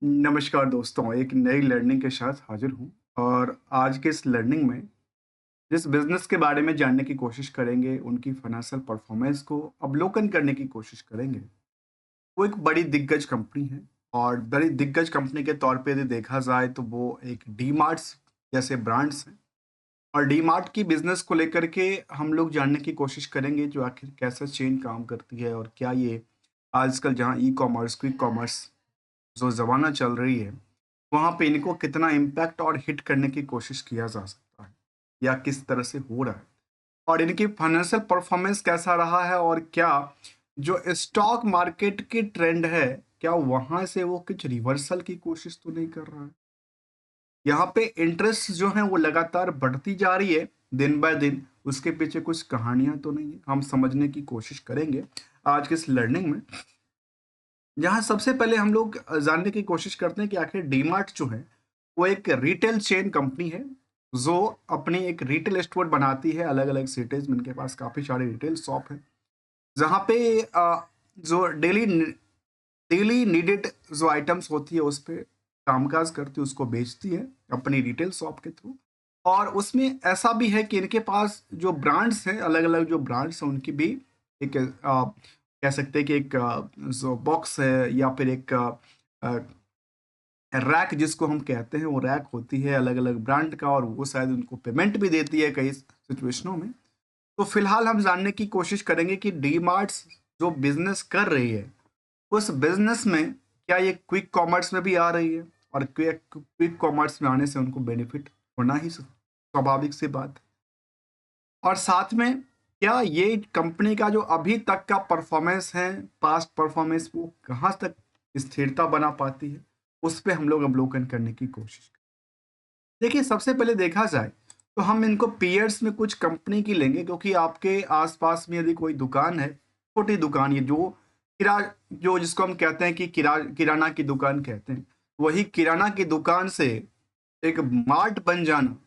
नमस्कार दोस्तों, एक नई लर्निंग के साथ हाजिर हूँ और आज के इस लर्निंग में जिस बिज़नेस के बारे में जानने की कोशिश करेंगे, उनकी फाइनेंशियल परफॉर्मेंस को अवलोकन करने की कोशिश करेंगे। वो एक बड़ी दिग्गज कंपनी है और बड़ी दिग्गज कंपनी के तौर पे यदि देखा जाए तो वो एक डीमार्ट्स जैसे ब्रांड्स हैं और डीमार्ट की बिज़नेस को लेकर के हम लोग जानने की कोशिश करेंगे जो आखिर कैसा चेन काम करती है और क्या ये आजकल जहाँ ई-कॉमर्स, क्विक कॉमर्स जो ज़माना चल रही है वहाँ पे इनको कितना इम्पैक्ट और हिट करने की कोशिश किया जा सकता है या किस तरह से हो रहा है और इनकी फाइनेंशियल परफॉर्मेंस कैसा रहा है और क्या जो स्टॉक मार्केट की ट्रेंड है क्या वहां से वो कुछ रिवर्सल की कोशिश तो नहीं कर रहा है। यहाँ पे इंटरेस्ट जो है वो लगातार बढ़ती जा रही है दिन बाय दिन। उसके पीछे कुछ कहानियां तो नहीं है, हम समझने की कोशिश करेंगे आज के इस लर्निंग में। जहाँ सबसे पहले हम लोग जानने की कोशिश करते हैं कि आखिर डीमार्ट जो है वो एक रिटेल चेन कंपनी है जो अपनी एक रिटेल स्टोर बनाती है अलग अलग सिटीज में। इनके पास काफ़ी सारे रिटेल शॉप है जहाँ पे जो डेली डेली नीडेड जो आइटम्स होती है उस पे कामकाज करती है, उसको बेचती है अपनी रिटेल शॉप के थ्रू। और उसमें ऐसा भी है कि इनके पास जो ब्रांड्स हैं अलग अलग जो ब्रांड्स हैं उनकी भी एक कह सकते हैं कि एक जो बॉक्स है या फिर एक रैक जिसको हम कहते हैं वो रैक होती है अलग अलग ब्रांड का और वो शायद उनको पेमेंट भी देती है कई सिचुएशनों में। तो फिलहाल हम जानने की कोशिश करेंगे कि डी मार्ट्स जो बिजनेस कर रही है उस बिजनेस में क्या ये क्विक कॉमर्स में भी आ रही है और क्विक क्विक कॉमर्स में आने से उनको बेनिफिट होना ही स्वाभाविक सी बात है। और साथ में क्या ये कंपनी का जो अभी तक का परफॉर्मेंस है, पास्ट परफॉर्मेंस, वो कहाँ तक स्थिरता बना पाती है, उस पे हम लोग अवलोकन करने की कोशिश करें। देखिए, सबसे पहले देखा जाए तो हम इनको पीयर्स में कुछ कंपनी की लेंगे क्योंकि आपके आसपास में यदि कोई दुकान है, छोटी दुकान, ये जो किरा जो जिसको हम कहते हैं कि किराना की दुकान कहते हैं, वही किराना की दुकान से एक मार्ट बन जाना,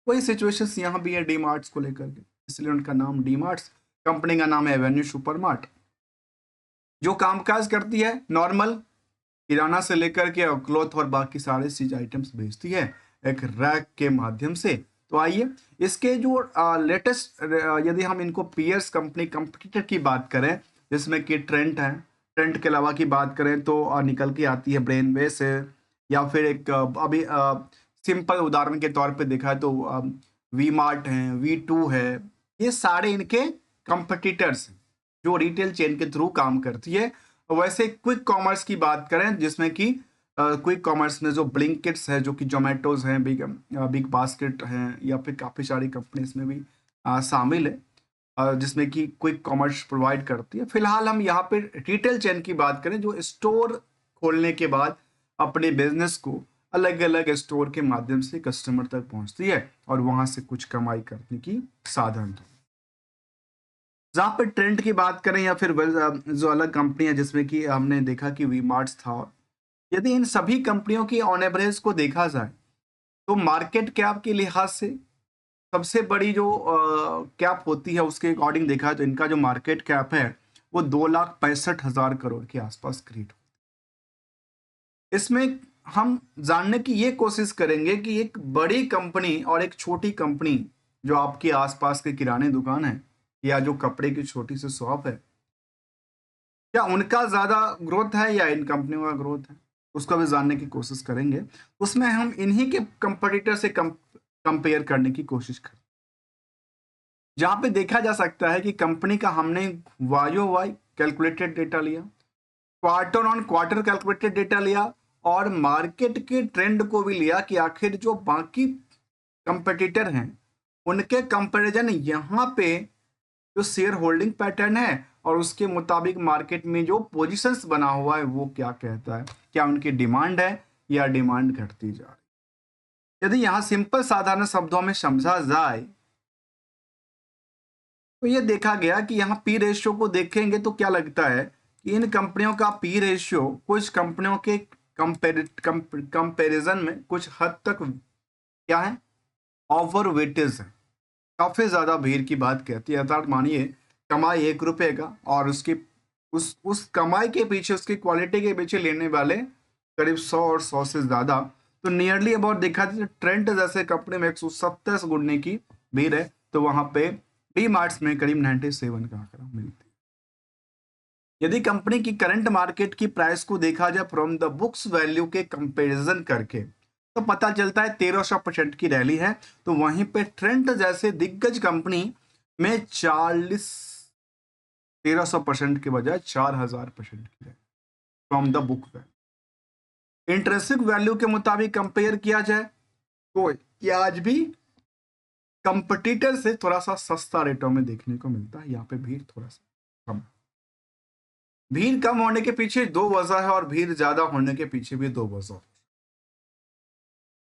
वही सिचुएशंस यहाँ भी है डी मार्ट्स को लेकर के। इसलिए उनका नाम डी मार्ट्स, कंपनी का नाम है एवेन्यू सुपरमार्ट। जो कामकाज करती है नॉर्मल किराना से लेकर के और क्लॉथ और बाकी सारे चीज आइटम्स बेचती है एक रैक के माध्यम से। तो आइए इसके जो लेटेस्ट, यदि हम इनको पीयर्स कंपनी कंपटीटर की बात करें जिसमें कि ट्रेंट है, ट्रेंट के अलावा की बात करें तो निकल के आती है ब्रेनवेस है या फिर एक अभी सिंपल उदाहरण के तौर पे देखा है तो वी मार्ट है, वी टू है। ये सारे इनके कंपटीटर्स हैं जो रिटेल चेन के थ्रू काम करती है। वैसे क्विक कॉमर्स की बात करें जिसमें कि क्विक कॉमर्स में जो ब्लिंकिट्स है, जो कि जोमेटोज हैं, बिग बास्केट हैं या फिर काफ़ी सारी कंपनी इसमें भी शामिल है, जिसमें कि क्विक कॉमर्स प्रोवाइड करती है। फिलहाल हम यहाँ पे रिटेल चेन की बात करें जो स्टोर खोलने के बाद अपने बिजनेस को अलग अलग स्टोर के माध्यम से कस्टमर तक पहुँचती है और वहाँ से कुछ कमाई करने की साधन है। जहाँ पे ट्रेंड की बात करें या फिर जो अलग कंपनी है जिसमें कि हमने देखा कि वी मार्ट्स था, यदि इन सभी कंपनियों की ऑन एवरेज को देखा जाए तो मार्केट कैप के लिहाज से सबसे बड़ी जो कैप होती है उसके अकॉर्डिंग देखा तो इनका जो मार्केट कैप है वो 2,65,000 करोड़ के आसपास क्रिएट हो। इसमें हम जानने की ये कोशिश करेंगे कि एक बड़ी कंपनी और एक छोटी कंपनी जो आपके आसपास के किराने दुकान है या जो कपड़े की छोटी सी शॉप है, क्या उनका ज़्यादा ग्रोथ है या इन कंपनियों का ग्रोथ है, उसको भी जानने की कोशिश करेंगे। उसमें हम इन्हीं के कंपटीटर से कंपेयर करने की कोशिश करें जहाँ पे देखा जा सकता है कि कंपनी का हमने वाई वाई कैलकुलेटेड डेटा लिया, quarter on quarter calculated data लिया और मार्केट के ट्रेंड को भी लिया कि आखिर जो बाकी कंपटीटर हैं उनके कंपैरिजन यहाँ पे जो शेयर होल्डिंग पैटर्न है और उसके मुताबिक मार्केट में जो पोजीशंस बना हुआ है वो क्या कहता है, क्या उनकी डिमांड है या डिमांड घटती जा रही है। यदि यहाँ सिंपल साधारण शब्दों में समझा जाए तो ये देखा गया कि यहाँ पी रेशियो को देखेंगे तो क्या लगता है कि इन कंपनियों का पी रेशियो कुछ कंपनियों के कंपेरिजन में कुछ हद तक क्या है, ओवर वेटेज है, काफी ज्यादा भीड़ की बात कहती है। अर्थात मानिए कमाई 1 रुपए का और उसकी उस कमाई के पीछे, उसकी क्वालिटी के पीछे लेने वाले करीब 100 और 100 से ज़्यादा। तो नियरली अबाउट देखा जाए ट्रेंड जैसे कंपनी में 170 गुणने की भीड़ है, तो वहां पे डी मार्ट्स में करीब 97 का आंकड़ा मिलता है। यदि कंपनी की करंट मार्केट की प्राइस को देखा जाए फ्रॉम द बुक्स वैल्यू के कंपैरिजन करके, तो पता चलता है 1300% की रैली है। तो वहीं पे ट्रेंड जैसे दिग्गज कंपनी में 1300% के बजाय 4000% की rally from the book value. Intrinsic value के मुताबिक कंपेयर किया जाए तो ये आज भी कंपटीटर से थोड़ा सा सस्ता रेटों में देखने को मिलता है। यहाँ पे भीड़ थोड़ा सा कम, भीड़ कम होने के पीछे दो वजह है और भीड़ ज्यादा होने के पीछे भी दो वजह।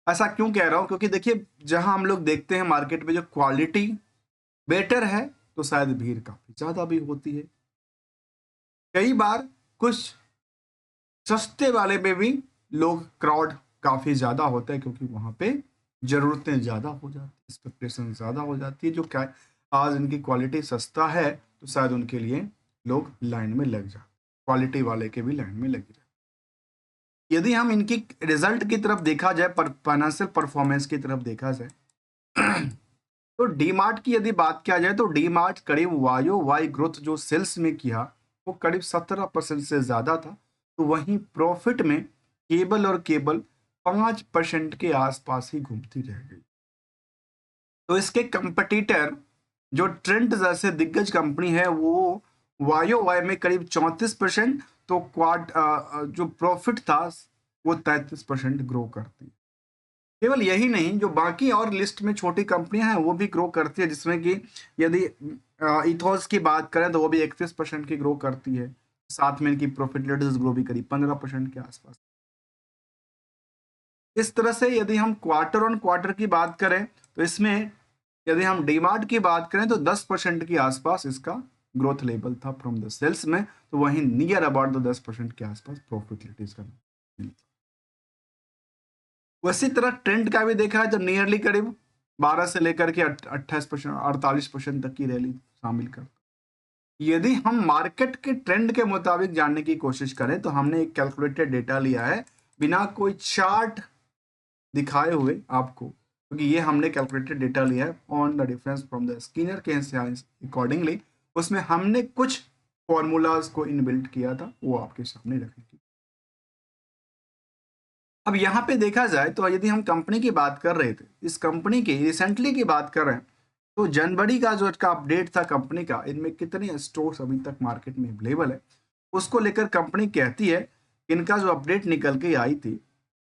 ऐसा क्यों कह रहा हूं, क्योंकि देखिए जहां हम लोग देखते हैं मार्केट में जो क्वालिटी बेटर है तो शायद भीड़ काफी ज्यादा भी होती है। कई बार कुछ सस्ते वाले में भी लोग क्राउड काफी ज्यादा होता है, क्योंकि वहां पे जरूरतें ज्यादा हो जाती है, एक्सपेक्टेशन ज्यादा हो जाती है। जो क्या आज इनकी क्वालिटी सस्ता है तो शायद उनके लिए लोग लाइन में लग जाते, क्वालिटी वाले के भी लाइन में लगे जाते। यदि हम इनकी रिजल्ट की तरफ देखा जाए, फाइनेंशियल परफॉर्मेंस की तरफ देखा जाए तो डीमार्ट की यदि बात किया जाए तो डीमार्ट करीब वायो वाई ग्रोथ जो सेल्स में किया वो करीब 17% से ज्यादा था। तो वहीं प्रॉफिट में केबल और केबल 5% के आसपास ही घूमती रह गई। तो इसके कंपटीटर जो ट्रेंड जैसे दिग्गज कंपनी है वो वायो वाई में करीब 34%, तो क्वाड जो प्रॉफिट था वो 33% ग्रो करती है। केवल यही नहीं, जो बाकी और लिस्ट में छोटी कंपनियां हैं वो भी ग्रो करती है, जिसमें कि यदि इथॉस की बात करें तो वो भी 31% की ग्रो करती है। साथ में इनकी प्रॉफिटेबिलिटी ग्रो भी करीब 15% के आसपास। इस तरह से यदि हम क्वार्टर ऑन क्वार्टर की बात करें तो इसमें यदि हम डीमार्ट की बात करें तो 10% के आसपास इसका ग्रोथ लेवल था फ्रॉम द सेल्स में। तो वहीं नियर अबाउट द 10% के आसपास प्रॉफिटेबिलिटी इसका मिलता। उसी तरह ट्रेंड का भी देखा है तो नियरली करीब 12 से लेकर के 28% 48% तक की रैली शामिल कर। यदि हम मार्केट के ट्रेंड के मुताबिक जानने की कोशिश करें तो हमने एक कैलकुलेटेड डेटा लिया है बिना कोई चार्ट दिखाए हुए आपको, क्योंकि ये हमने कैलकुलेटेड डेटा लिया है on the difference from the Skinner के अकॉर्डिंगली। उसमें हमने कुछ फॉर्मूलाज को इनबिल्ट किया था, वो आपके सामने रखने की। अब यहाँ पे देखा जाए तो यदि हम कंपनी की बात कर रहे थे, इस कंपनी की रिसेंटली की बात कर रहे हैं, तो जनवरी का जो इसका अपडेट था कंपनी का, इनमें कितने स्टोर्स अभी तक मार्केट में अवेलेबल है उसको लेकर कंपनी कहती है, इनका जो अपडेट निकल के आई थी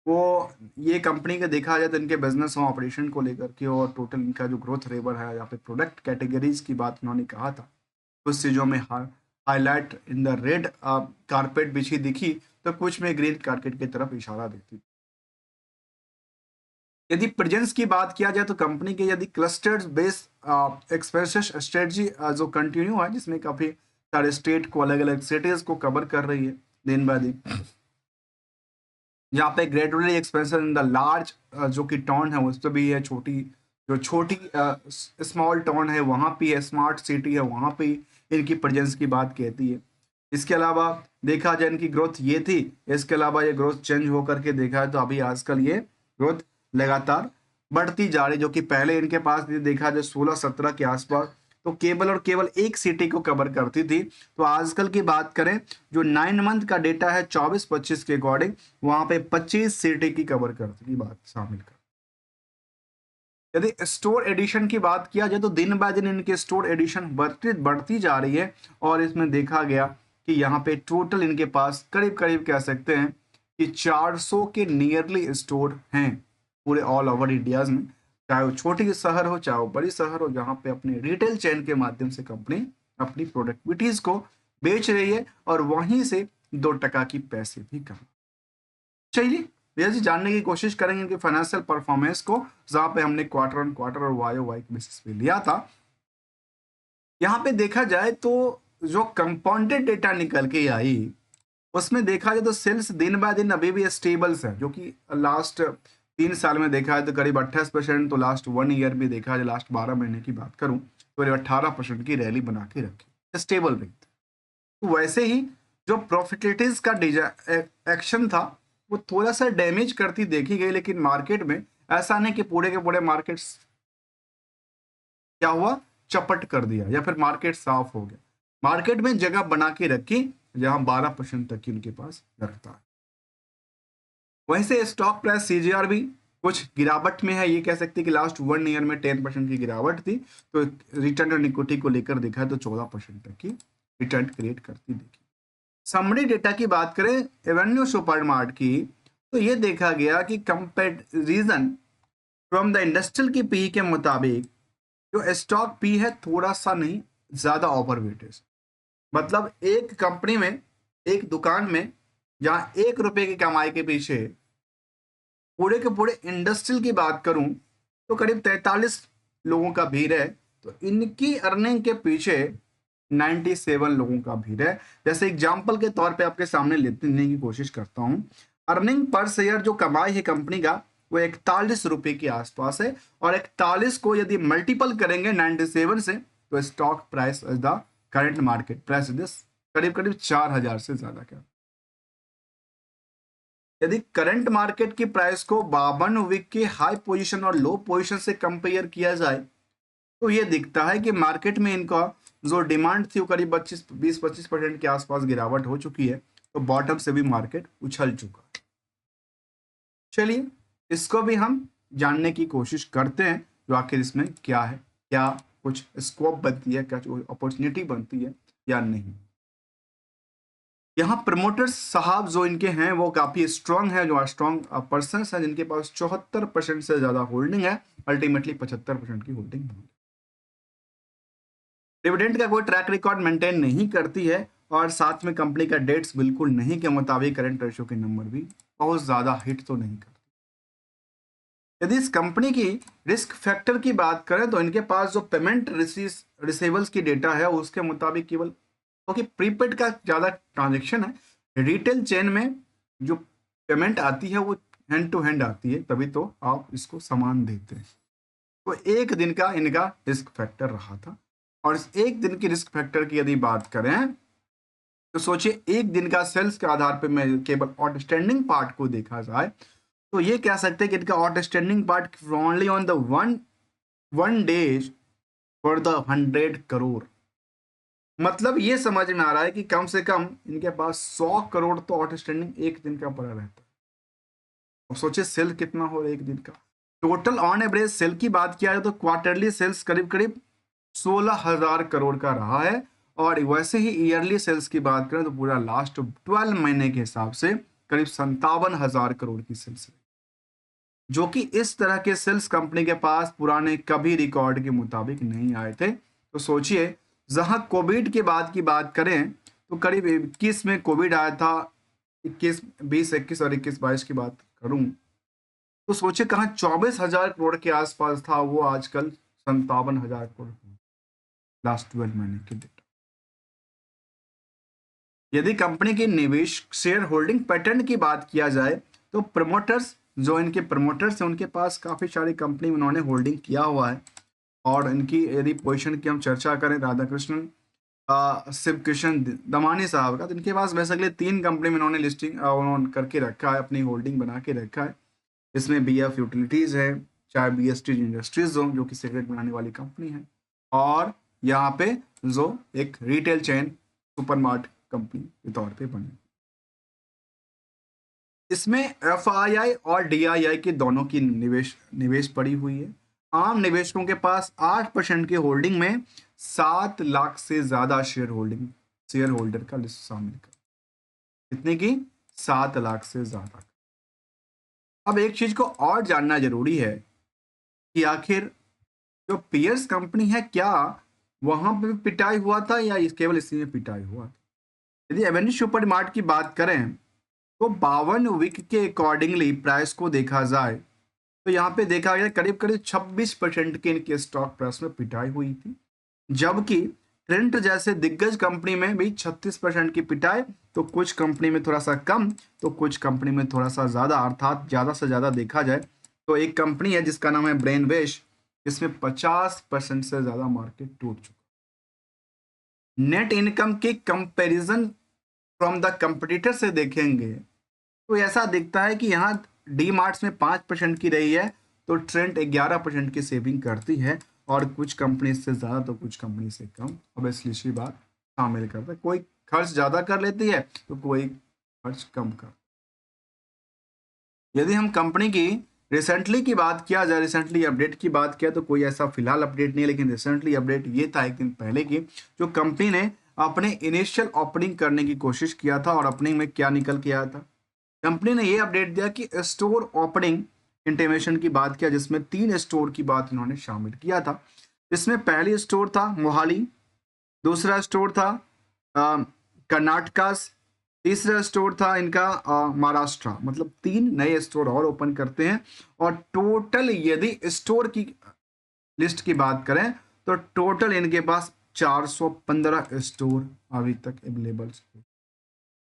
वो ये कंपनी का देखा जाए तो इनके बिजनेस और ऑपरेशन को लेकर के और टोटल इनका जो ग्रोथ रेवर है या फिर प्रोडक्ट कैटेगरीज की बात उन्होंने कहा था, कुछ चीज़ों में highlight in the red carpet बिछी दिखी तो कुछ में ग्रीन कारपेट की तरफ इशारा देती। यदि प्रेजेंस की बात किया जाए तो कंपनी के यदि क्लस्टर्ड बेस एक्सपेंशन स्ट्रेटजी जो कंटिन्यू है, जिसमें काफी सारे स्टेट को अलग अलग सिटीज को कवर कर रही है दिन बाय दिन, जहाँ पे gradually expansion in the large जो कि टाउन है उस पर भी है, छोटी स्मॉल टाउन है वहाँ पे है, स्मार्ट सिटी है वहाँ पे इनकी प्रेजेंस की बात कहती है। इसके अलावा देखा जाए इनकी ग्रोथ ये थी, इसके अलावा ये ग्रोथ चेंज होकर के देखा है तो अभी आजकल ये ग्रोथ लगातार बढ़ती जा रही, जो कि पहले इनके पास देखा जाए 16-17 के आसपास तो केवल और केवल एक सिटी को कवर करती थी। तो आजकल की बात करें जो 9 मंथ का डेटा है 24-25 के अकॉर्डिंग, वहां पे 25 सिटी की कवर करती की बात शामिल कर। यदि स्टोर एडिशन की बात किया जाए तो दिन बाय दिन इनके स्टोर एडिशन बढ़ती जा रही है, और इसमें देखा गया कि यहाँ पे टोटल इनके पास करीब करीब कह सकते हैं कि 400 के नियरली स्टोर हैं पूरे ऑल ओवर इंडियाज में, चाहे वो छोटी शहर हो चाहे वो बड़ी शहर हो, जहाँ पे अपने रिटेल चेन के माध्यम से कंपनी अपनी प्रोडक्टिविटीज को बेच रही है और वहीं से 2 टका की पैसे भी कमा। चलिए भैया जी जानने की कोशिश करेंगे इनके फाइनेंशियल परफॉर्मेंस को, जहां पे हमने क्वार्टर ऑन क्वार्टर और वाई वाई के बेसिस पे लिया था। यहाँ पे देखा जाए तो जो कंपाउंडेड डेटा निकल के आई उसमें देखा जाए तो सेल्स दिन बाय दिन अभी भी स्टेबल्स है, जो कि लास्ट 3 साल में देखा है तो करीब 28%, तो लास्ट 1 ईयर में देखा जाए लास्ट 12 महीने की बात करूं तो 18% की रैली बना के रखी, स्टेबल रही। तो वैसे ही जो प्रॉफिटेबिलिटीज का एक्शन था वो थोड़ा सा डैमेज करती देखी गई, लेकिन मार्केट में ऐसा नहीं कि पूरे के पूरे मार्केट्स क्या हुआ, चपट कर दिया या फिर मार्केट साफ हो गया। मार्केट में जगह बना के रखी जहां 12% तक की उनके पास रखता है। वहीं से स्टॉक प्राइस सीजीआर भी कुछ गिरावट में है, ये कह सकते हैं कि लास्ट 1 ईयर में 10% की गिरावट थी, तो रिटर्न ऑन इक्विटी को लेकर देखा है तो 14% तक की रिटर्न क्रिएट करती देखी। समरी डेटा की बात करें एवेन्यू सुपरमार्ट की, तो ये देखा गया कि कंपैरिजन फ्रॉम द इंडस्ट्रियल की पी के मुताबिक जो स्टॉक पी है थोड़ा सा नहीं ज्यादा ओवरवेटेज। मतलब एक कंपनी में, एक दुकान में जहां 1 रुपए की कमाई के पीछे पूरे के पूरे इंडस्ट्रियल की बात करूं तो करीब 43 लोगों का भीड़ है, तो इनकी अर्निंग के पीछे 97 लोगों का भीड़ है। जैसे एग्जांपल के तौर पे आपके सामने लेने की कोशिश करता हूं, अर्निंग पर शेयर जो कमाई है कंपनी का वो 41 रुपए के आसपास है, और 41 को यदि मल्टीपल करेंगे 97 से तो stock price the current market price करीब करीब 4000 से ज्यादा का। यदि करंट मार्केट की प्राइस को 52 वीक के हाई पोजीशन और लो पोजीशन से कंपेयर किया जाए तो ये दिखता है कि मार्केट में इनका जो डिमांड थी वो करीब 20-25% के आसपास गिरावट हो चुकी है, तो बॉटम से भी मार्केट उछल चुका है। चलिए इसको भी हम जानने की कोशिश करते हैं जो आखिर इसमें क्या है, क्या कुछ स्कोप बनती है, क्या अपॉर्चुनिटी बनती है या नहीं। यहाँ प्रमोटर्स साहब जो इनके हैं वो काफी स्ट्रांग है, जो स्ट्रांग पर्सन है जिनके पास 74% से ज्यादा होल्डिंग है, अल्टीमेटली 75% की होल्डिंग है। डिविडेंड का कोई ट्रैक रिकॉर्ड मेंटेन नहीं करती है, और साथ में कंपनी का डेट्स बिल्कुल नहीं के मुताबिक करंट रेशियो के नंबर भी बहुत ज्यादा हिट तो नहीं करती। यदि इस कंपनी की रिस्क फैक्टर की बात करें तो इनके पास जो पेमेंट रिसीवेबल्स की डेटा है उसके मुताबिक केवल क्योंकि प्रीपेड का ज़्यादा ट्रांजेक्शन है, रिटेल चेन में जो पेमेंट आती है वो हैंड टू हैंड आती है, तभी तो आप इसको सामान देते हैं। तो एक दिन का इनका रिस्क फैक्टर रहा था, और इस एक दिन की रिस्क फैक्टर की यदि बात करें तो सोचिए एक दिन का सेल्स के आधार पर मैं केवल आउटस्टैंडिंग पार्ट को देखा जाए तो ये कह सकते हैं कि इनका outstanding part only on the one days for the 100 crore. मतलब ये समझ में आ रहा है कि कम से कम इनके पास 100 करोड़ तो आउटस्टैंडिंग एक दिन का पड़ा रहता है। अब सोचिए सेल कितना हो एक दिन का। टोटल ऑन एवरेज सेल की बात किया जाए तो क्वार्टरली सेल्स करीब करीब 16,000 करोड़ का रहा है, और वैसे ही ईयरली सेल्स की बात करें तो पूरा लास्ट 12 महीने के हिसाब से करीब 57,000 करोड़ की सेल्स है, जो कि इस तरह के सेल्स कंपनी के पास पुराने कभी रिकॉर्ड के मुताबिक नहीं आए थे। तो सोचिए जहां कोविड के बाद की बात करें तो करीब 21 में कोविड आया था, 21 20 21 और 21-22 की बात करूं तो सोचिए कहाँ 24,000 करोड़ के आसपास था, वो आजकल 57,000 करोड़ लास्ट 12 महीने के डेटा। यदि कंपनी की निवेश शेयर होल्डिंग पैटर्न की बात किया जाए तो प्रमोटर्स जो इनके प्रमोटर्स हैं उनके पास काफी सारी कंपनी में उन्होंने होल्डिंग किया हुआ है, और इनकी यदि पोजीशन की हम चर्चा करें राधाकृष्णन शिव कृष्ण दमानी साहब का, तो इनके पास बेसिकली 3 कंपनी में उन्होंने लिस्टिंग उन्होंने करके रखा है, अपनी होल्डिंग बना के रखा है। इसमें BF यूटिलिटीज है, चाहे BST इंडस्ट्रीज जो कि सिगरेट बनाने वाली कंपनी है, और यहाँ पे जो एक रिटेल चेन सुपरमार्ट कंपनी के तौर पे बने। इसमें FII और DII की दोनों की निवेश पड़ी हुई है। आम निवेशकों के पास 8% की होल्डिंग में 7 लाख से ज्यादा शेयर होल्डर का लिस्ट शामिल कर, कितने की 7 लाख से ज्यादा। अब एक चीज को और जानना जरूरी है कि आखिर जो पियर्स कंपनी है क्या वहां पे भी पिटाई हुआ था या केवल इसी में पिटाई हुआ था। यदि एवेन्यू सुपरमार्ट की बात करें तो 52 वीक के अकॉर्डिंगली प्राइस को देखा जाए तो यहाँ पे देखा गया करीब करीब 26% के इनके स्टॉक प्राइस में पिटाई हुई थी, जबकि ट्रेंट जैसे दिग्गज कंपनी में भी 36% की पिटाई, तो कुछ कंपनी में थोड़ा सा कम तो कुछ कंपनी में थोड़ा सा ज्यादा, अर्थात ज्यादा से ज्यादा देखा जाए तो एक कंपनी है जिसका नाम है ब्रेनवेश, जिसमें 50% से ज्यादा मार्केट टूट चुका। नेट इनकम के कंपैरिजन फ्रॉम द कंपटीटर से देखेंगे तो ऐसा दिखता है कि यहाँ डी मार्ट्स में 5% की रही है, तो ट्रेंड 11% की सेविंग करती है, और कुछ कंपनी से ज़्यादा तो कुछ कंपनी से कम। अब इसलिए सी बात शामिल करता है, कोई खर्च ज़्यादा कर लेती है तो कोई खर्च कम कर। यदि हम कंपनी की रिसेंटली की बात किया जाए, रिसेंटली अपडेट की बात किया, तो कोई ऐसा फिलहाल अपडेट नहीं है, लेकिन रिसेंटली अपडेट ये था एक दिन पहले की, जो कंपनी ने अपने इनिशियल ओपनिंग करने की कोशिश किया था, और ओपनिंग में क्या निकल के आया था। कंपनी ने ये अपडेट दिया कि स्टोर ओपनिंग इंटीमेशन की बात किया, जिसमें 3 स्टोर की बात इन्होंने शामिल किया था। इसमें पहली स्टोर था मोहाली, दूसरा स्टोर था कर्नाटका, तीसरा स्टोर था इनका महाराष्ट्र। मतलब 3 नए स्टोर और ओपन करते हैं, और टोटल यदि स्टोर की लिस्ट की बात करें तो टोटल इनके पास 415 स्टोर अभी तक अवेलेबल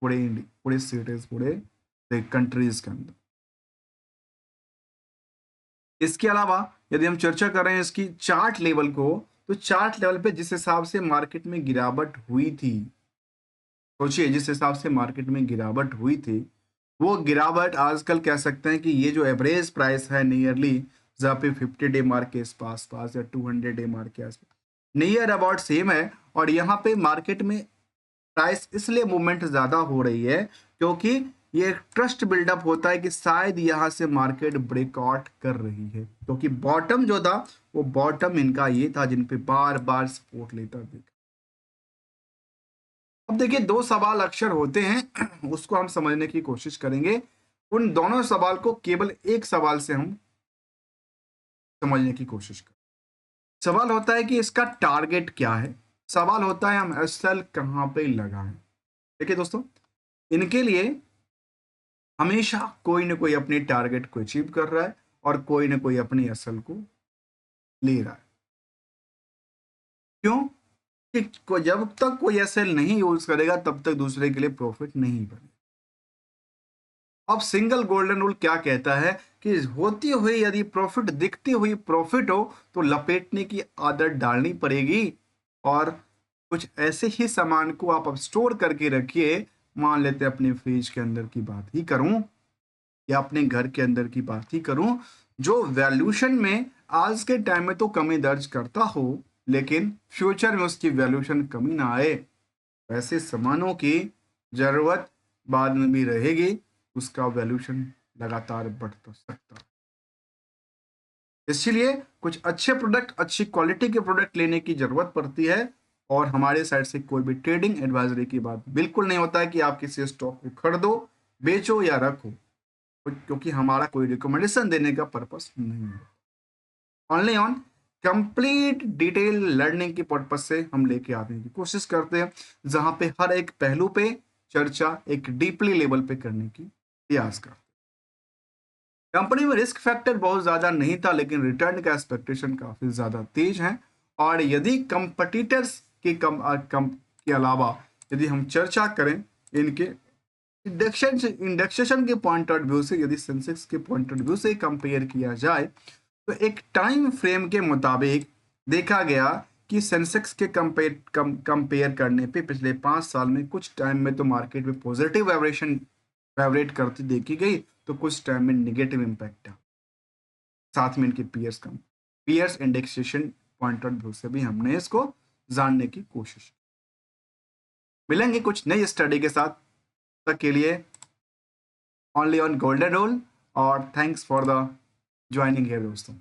पूरे इंडिया, पूरे सिटीज, पूरे कंट्रीज के अंदर। इसके अलावा यदि हम चर्चा करें इसकी चार्ट लेवल को, तो चार्ट लेवल पे जिस हिसाब से मार्केट में गिरावट हुई थी, सोचिए जिस हिसाब से मार्केट में गिरावट हुई थी, वो गिरावट आजकल कह सकते हैं कि ये जो एवरेज प्राइस है नियरली, जहाँ पे 50 डे मार्क के पास पास या 200 डे मार्क के आसपास नियर अबाउट सेम है। और यहाँ पे मार्केट में प्राइस इसलिए मूवमेंट ज्यादा हो रही है क्योंकि ये ट्रस्ट बिल्डअप होता है कि शायद यहाँ से मार्केट ब्रेकआउट कर रही है, क्योंकि बॉटम जो था वो बॉटम इनका ये था जिन पे बार बार सपोर्ट लेता देखा। अब देखिए 2 सवाल अक्सर होते हैं, उसको हम समझने की कोशिश करेंगे। उन दोनों सवाल को केवल एक सवाल से हम समझने की कोशिश करें। सवाल होता है कि इसका टारगेट क्या है, सवाल होता है हम एसएल कहां पे लगाएं। देखिए दोस्तों, इनके लिए हमेशा कोई ना कोई अपने टारगेट को अचीव कर रहा है, और कोई ना कोई अपनी एसएल को ले रहा है। क्यों? कि जब तक कोई एसएल नहीं यूज करेगा तब तक दूसरे के लिए प्रॉफिट नहीं बनेगा। अब सिंगल गोल्डन रूल क्या कहता है कि होती हुई यदि प्रॉफिट दिखती हुई प्रॉफिट हो तो लपेटने की आदत डालनी पड़ेगी, और कुछ ऐसे ही सामान को आप अब स्टोर करके रखिए। मान लेते अपने फ्रिज के अंदर की बात ही करूं, या अपने घर के अंदर की बात ही करूं, जो वैल्यूशन में आज के टाइम में तो कमी दर्ज करता हो, लेकिन फ्यूचर में उसकी वैल्यूशन कमी ना आए, वैसे सामानों की जरूरत बाद में भी रहेगी, उसका वैल्यूशन लगातार बढ़ता सकता है। इसलिए कुछ अच्छे प्रोडक्ट, अच्छी क्वालिटी के प्रोडक्ट लेने की जरूरत पड़ती है, और हमारे साइड से कोई भी ट्रेडिंग एडवाइजरी की बात बिल्कुल नहीं होता है कि आप किसी स्टॉक को खरीदो, बेचो या रखो, क्योंकि हमारा कोई रिकमेंडेशन देने का पर्पस नहीं है। Only on complete detail learning के पर्पज से हम लेके आने की कोशिश करते हैं, जहां पे हर एक पहलू पे चर्चा एक डीपली लेवल पे करने की प्रयास करते हैं। कंपनी में रिस्क फैक्टर बहुत ज्यादा नहीं था, लेकिन रिटर्न का एक्सपेक्टेशन काफी ज्यादा तेज है। और यदि कंपटीटर्स के के अलावा यदि हम चर्चा करें इनके इंडेक्सेशन के पॉइंट ऑफ व्यू से, यदि सेंसेक्स के पॉइंट ऑफ व्यू से कंपेयर किया जाए, तो एक टाइम फ्रेम के मुताबिक देखा गया कि सेंसेक्स के कंपेयर करने पे पिछले 5 साल में कुछ टाइम में तो मार्केट में पॉजिटिव वाइब्रेशन वाइब्रेट करती देखी गई, तो कुछ टाइम में निगेटिव इम्पैक्ट है। साथ में इनके peers indexation point of view से भी हमने इसको जानने की कोशिश। मिलेंगे कुछ नई स्टडी के साथ, तक के लिए ओनली ऑन गोल्डन रूल, और thanks for the joining here दोस्तों।